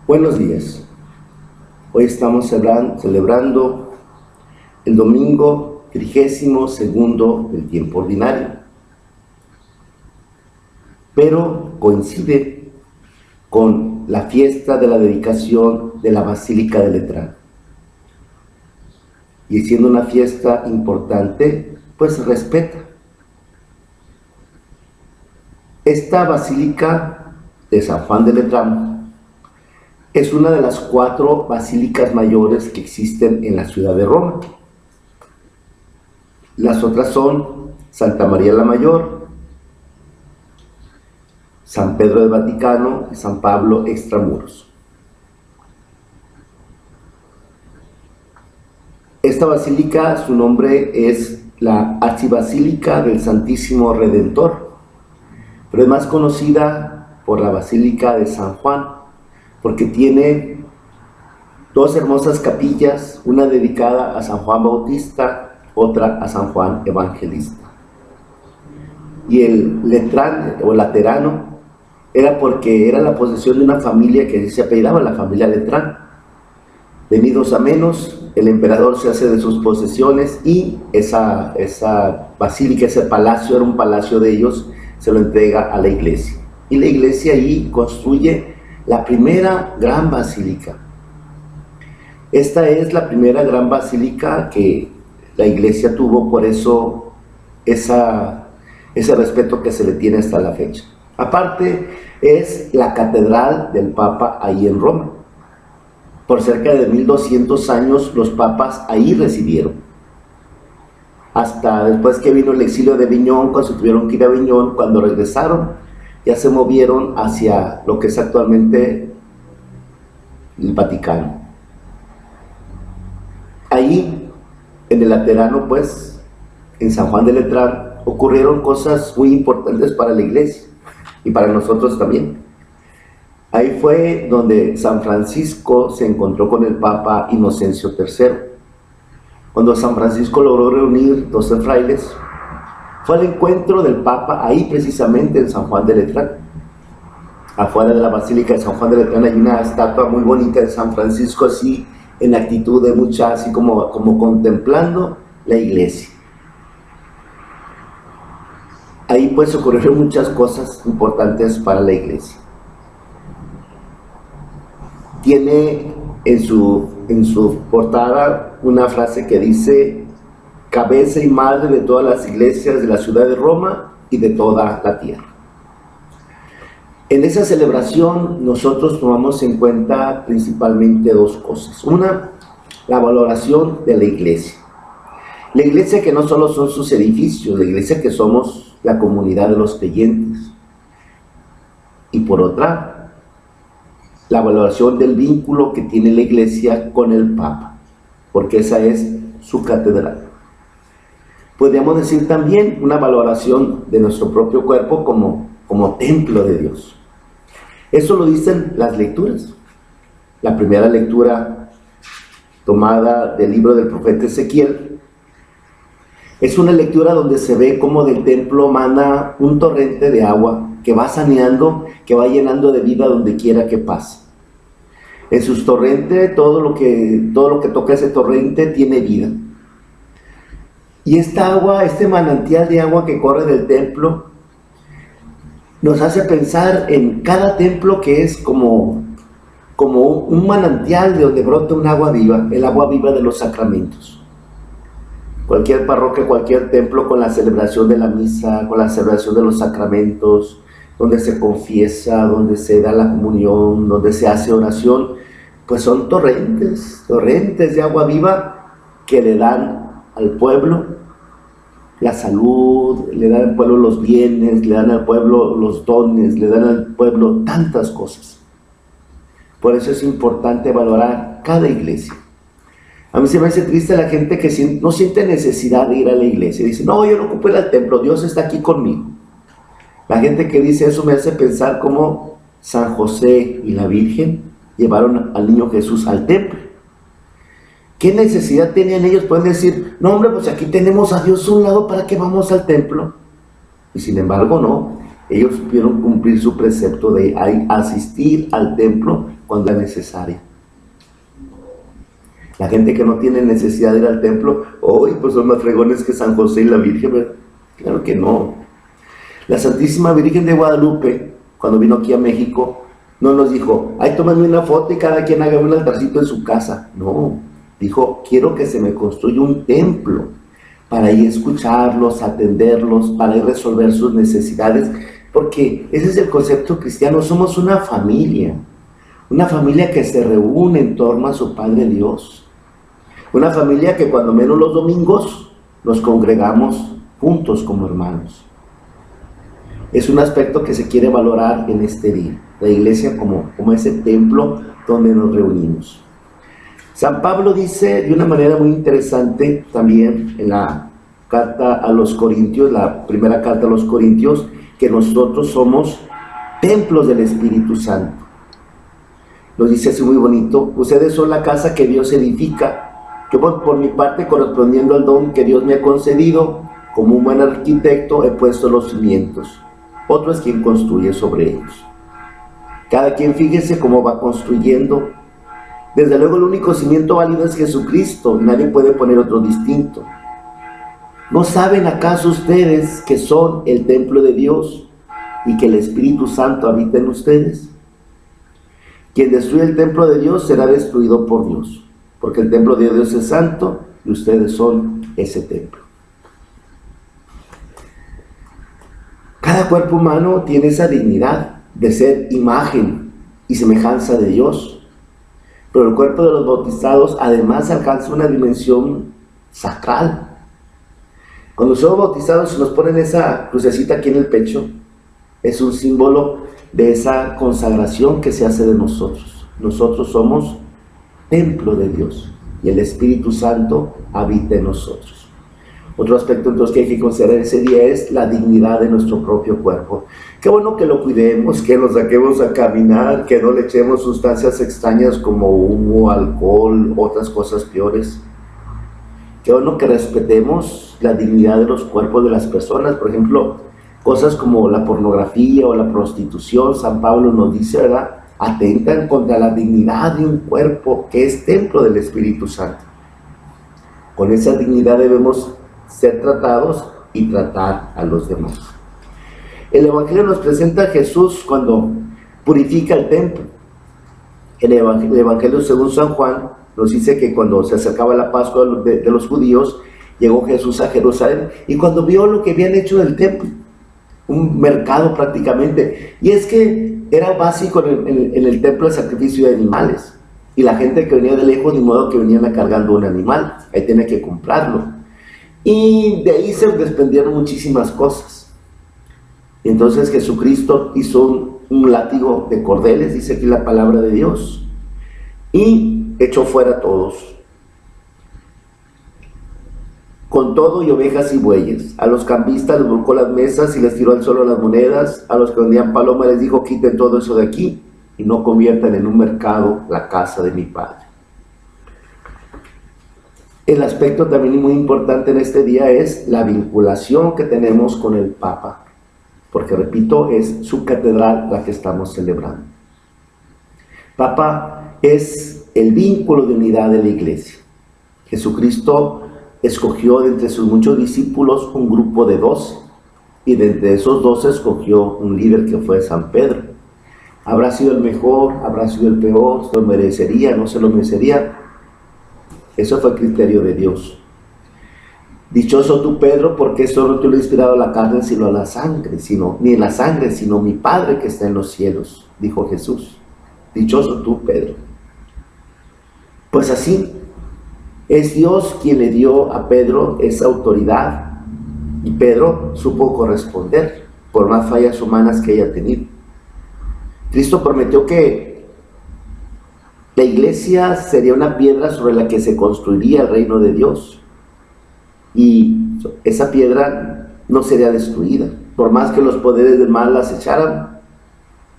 Buenos días. Hoy estamos celebrando el domingo 32º del tiempo ordinario, pero coincide con la fiesta de la dedicación de la Basílica de Letrán. Y siendo una fiesta importante, pues se respeta. Esta Basílica de San Juan de Letrán es una de las 4 basílicas mayores que existen en la ciudad de Roma. Las otras son Santa María la Mayor, San Pedro del Vaticano y San Pablo Extramuros. Esta basílica, su nombre es la Archibasílica del Santísimo Redentor, pero es más conocida por la Basílica de San Juan, porque tiene 2 hermosas capillas, una dedicada a San Juan Bautista, otra a San Juan Evangelista. Y el Letrán o Laterano era porque era la posesión de una familia que se apellidaba la familia Letrán. Venidos a menos, el emperador se hace de sus posesiones y esa basílica, ese palacio, era un palacio de ellos, se lo entrega a la iglesia. Y la iglesia ahí construye la primera gran basílica. Esta es la primera gran basílica que la iglesia tuvo, por eso ese respeto que se le tiene hasta la fecha. Aparte, es la catedral del Papa ahí en Roma. Por cerca de 1200 años los papas ahí residieron. Hasta después que vino el exilio de Aviñón, cuando se tuvieron que ir a Aviñón, cuando regresaron, ya se movieron hacia lo que es actualmente el Vaticano. Ahí, en el Laterano, pues, en San Juan de Letrán, ocurrieron cosas muy importantes para la iglesia y para nosotros también. Ahí fue donde San Francisco se encontró con el Papa Inocencio III. Cuando San Francisco logró reunir 12 frailes, fue al encuentro del Papa ahí precisamente en San Juan de Letrán. Afuera de la Basílica de San Juan de Letrán hay una estatua muy bonita de San Francisco, así en actitud de mucha, así como contemplando la iglesia. Ahí pues ocurrieron muchas cosas importantes para la iglesia. Tiene en su portada una frase que dice: cabeza y madre de todas las iglesias de la ciudad de Roma y de toda la tierra. En esa celebración nosotros tomamos en cuenta principalmente 2 cosas. Una, la valoración de la iglesia. La iglesia que no solo son sus edificios, la iglesia que somos la comunidad de los creyentes. Y por otra, la valoración del vínculo que tiene la iglesia con el Papa, porque esa es su catedral. Podríamos decir también una valoración de nuestro propio cuerpo como templo de Dios. Eso lo dicen las lecturas. La primera lectura, tomada del libro del profeta Ezequiel, es una lectura donde se ve cómo del templo mana un torrente de agua que va saneando, que va llenando de vida donde quiera que pase. En sus torrentes, todo lo que toca ese torrente tiene vida. Y esta agua, este manantial de agua que corre del templo, nos hace pensar en cada templo que es como un manantial de donde brota un agua viva, el agua viva de los sacramentos. Cualquier parroquia, cualquier templo con la celebración de la misa, con la celebración de los sacramentos, donde se confiesa, donde se da la comunión, donde se hace oración, pues son torrentes de agua viva que le dan al pueblo la salud, le dan al pueblo los bienes, le dan al pueblo los dones, le dan al pueblo tantas cosas. Por eso es importante valorar cada iglesia. A mí se me hace triste la gente que no siente necesidad de ir a la iglesia. Dice, no, yo no ocupo ir al templo, Dios está aquí conmigo. La gente que dice eso me hace pensar cómo San José y la Virgen llevaron al niño Jesús al templo. ¿Qué necesidad tenían ellos? Pueden decir, no hombre, pues aquí tenemos a Dios a un lado, ¿para qué vamos al templo? Y sin embargo no, ellos supieron cumplir su precepto de asistir al templo cuando es necesaria. La gente que no tiene necesidad de ir al templo, hoy pues son más fregones que San José y la Virgen, ¿verdad? Claro que no. La Santísima Virgen de Guadalupe, cuando vino aquí a México, no nos dijo, ay, tómame una foto y cada quien haga un altarcito en su casa. No, dijo, quiero que se me construya un templo para ir a escucharlos, atenderlos, para ir a resolver sus necesidades, porque ese es el concepto cristiano, somos una familia que se reúne en torno a su Padre Dios, una familia que cuando menos los domingos nos congregamos juntos como hermanos. Es un aspecto que se quiere valorar en este día, la iglesia como ese templo donde nos reunimos. San Pablo dice de una manera muy interesante también en la carta a los Corintios, la primera carta a los Corintios, que nosotros somos templos del Espíritu Santo. Nos dice así muy bonito, ustedes son la casa que Dios edifica. Yo por mi parte, correspondiendo al don que Dios me ha concedido, como un buen arquitecto he puesto los cimientos. Otro es quien construye sobre ellos. Cada quien fíjese cómo va construyendo. Desde luego el único cimiento válido es Jesucristo, y nadie puede poner otro distinto. ¿No saben acaso ustedes que son el templo de Dios y que el Espíritu Santo habita en ustedes? Quien destruye el templo de Dios será destruido por Dios, porque el templo de Dios es santo y ustedes son ese templo. Cada cuerpo humano tiene esa dignidad de ser imagen y semejanza de Dios, pero el cuerpo de los bautizados además alcanza una dimensión sacral. Cuando somos bautizados y nos ponen esa crucecita aquí en el pecho, es un símbolo de esa consagración que se hace de nosotros. Nosotros somos templo de Dios y el Espíritu Santo habita en nosotros. Otro aspecto entonces que hay que considerar ese día es la dignidad de nuestro propio cuerpo. Qué bueno que lo cuidemos, que lo saquemos a caminar, que no le echemos sustancias extrañas como humo, alcohol, otras cosas peores. Qué bueno que respetemos la dignidad de los cuerpos de las personas. Por ejemplo, cosas como la pornografía o la prostitución, San Pablo nos dice, ¿verdad?, atentan contra la dignidad de un cuerpo que es templo del Espíritu Santo. Con esa dignidad debemos ser tratados y tratar a los demás. El Evangelio nos presenta a Jesús cuando purifica el templo. El Evangelio según San Juan nos dice que cuando se acercaba la Pascua de los judíos, llegó Jesús a Jerusalén y cuando vio lo que habían hecho del templo, un mercado prácticamente, y es que era básico en el templo el sacrificio de animales, y la gente que venía de lejos, ni modo que venían cargando un animal, ahí tenía que comprarlo, y de ahí se desprendieron muchísimas cosas. Y entonces Jesucristo hizo un látigo de cordeles, dice aquí la palabra de Dios, y echó fuera a todos, con todo y ovejas y bueyes. A los cambistas les volcó las mesas y les tiró al suelo las monedas. A los que vendían paloma les dijo, quiten todo eso de aquí y no conviertan en un mercado la casa de mi Padre. El aspecto también muy importante en este día es la vinculación que tenemos con el Papa, porque repito, es su catedral la que estamos celebrando. Papa es el vínculo de unidad de la iglesia. Jesucristo escogió de entre sus muchos discípulos un grupo de 12, y de entre esos 12 escogió un líder que fue San Pedro. ¿Habrá sido el mejor? ¿Habrá sido el peor? ¿Se lo merecería? ¿No se lo merecería? Eso fue criterio de Dios. Dichoso tú, Pedro, porque esto no te lo ha inspirado la carne, sino a la sangre, ni en la sangre, sino mi Padre que está en los cielos, dijo Jesús. Dichoso tú, Pedro. Pues así, es Dios quien le dio a Pedro esa autoridad y Pedro supo corresponder por más fallas humanas que haya tenido. Cristo prometió que la iglesia sería una piedra sobre la que se construiría el reino de Dios y esa piedra no sería destruida. Por más que los poderes del mal la acecharan,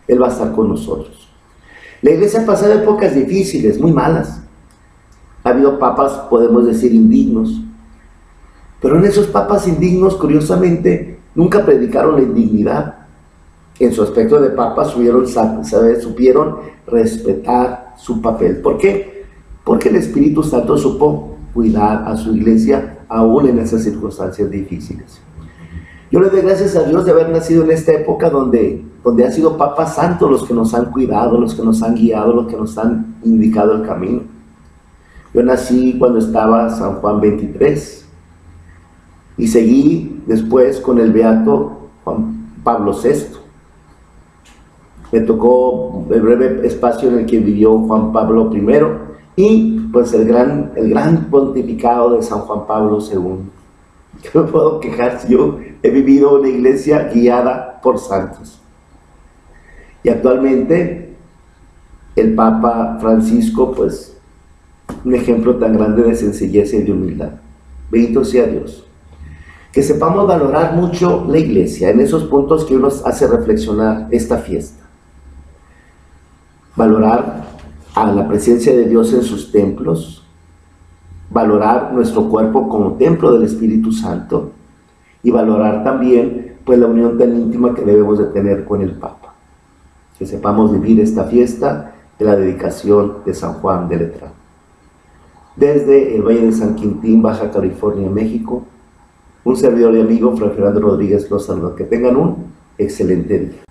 Él va a estar con nosotros. La iglesia ha pasado épocas difíciles, muy malas. Ha habido papas, podemos decir, indignos. Pero en esos papas indignos, curiosamente, nunca predicaron la indignidad. en su aspecto de papa, supieron respetar su papel. ¿Por qué? Porque el Espíritu Santo supo cuidar a su iglesia aún en esas circunstancias difíciles. Yo le doy gracias a Dios de haber nacido en esta época donde han sido papas santos los que nos han cuidado, los que nos han guiado, los que nos han indicado el camino. Yo nací cuando estaba San Juan 23 y seguí después con el beato Juan Pablo VI. Me tocó el breve espacio en el que vivió Juan Pablo I y pues el gran pontificado de San Juan Pablo II. ¿Qué me puedo quejar si yo he vivido una iglesia guiada por santos? Y actualmente el Papa Francisco, pues, un ejemplo tan grande de sencillez y de humildad. Bendito sea Dios. Que sepamos valorar mucho la iglesia en esos puntos que nos hace reflexionar esta fiesta. Valorar a la presencia de Dios en sus templos, valorar nuestro cuerpo como templo del Espíritu Santo y valorar también pues la unión tan íntima que debemos de tener con el Papa. Que sepamos vivir esta fiesta de la dedicación de San Juan de Letrán. Desde el Valle de San Quintín, Baja California, México, un servidor y amigo, Fray Fernando Rodríguez, los saluda. Que tengan un excelente día.